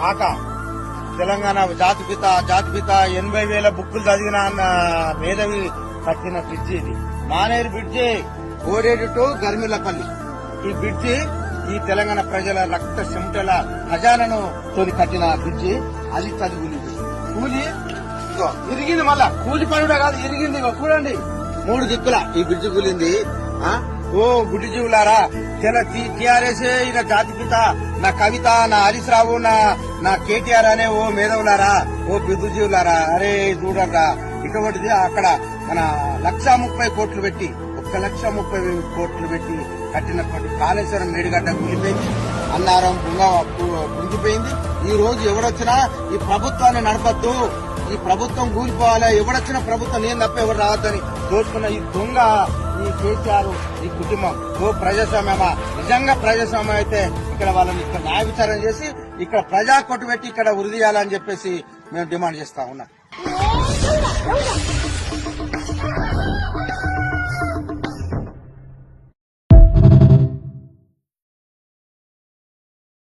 కాక తెలంగాణ జాతిపిత 80,000 బుక్కులు చదివిన అన్న మేధావి కట్టిన బ్రిడ్జి ఇది. Maneru bridge Koderu to Garmilapalli. ఈ బ్రిడ్జి ఈ తెలంగాణ ప్రజల రక్త చెమటల ఖజానాను తోని కట్టిన బ్రిడ్జి. అది చదువులింది కూలి ఇరిగింది, మళ్ళా కూలి పనుడే కాదు ఇరిగింది. చూడండి 3 దిక్కుల ఈ బ్రిడ్జి కూలింది. ఓ గుడ్డి జీవులారా, టీఆర్ఎస్ ఇక జాతిపిత నా కవిత, నా హరీష్ రావు, నా కేటీఆర్ అనే ఓ మేధావులారా, ఓ బిద్దు జీవులారా, అరే చూడరా ఇటువంటిది అక్కడ మన 1,30,000 కోట్లు పెట్టి 1,30,000 కోట్లు పెట్టి కట్టినటువంటి కాళేశ్వరం మేడిగడ్డ కూలిపోయింది. అన్నారం కుంగిపోయింది. ఈ రోజు ఎవరొచ్చినా ఈ ప్రభుత్వాన్ని నడపద్దు, ఈ ప్రభుత్వం కూలిపోవాలి, ఎవడొచ్చినా ప్రభుత్వం నేను తప్ప ఎవరు రావద్దని దోచుకున్న ఈ దొంగ ఈ కేసీఆర్ ఈ కుటుంబం ఓ ప్రజాస్వామ్యమా? నిజంగా ప్రజాస్వామ్యం అయితే ఇక్కడ వాళ్ళని ఇక్కడ న్యాయ విచారణ చేసి ఇక్కడ ప్రజా కొట్టు పెట్టి ఇక్కడ ఉరి తీయాలని చెప్పేసి మేము డిమాండ్ చేస్తా ఉన్నాం.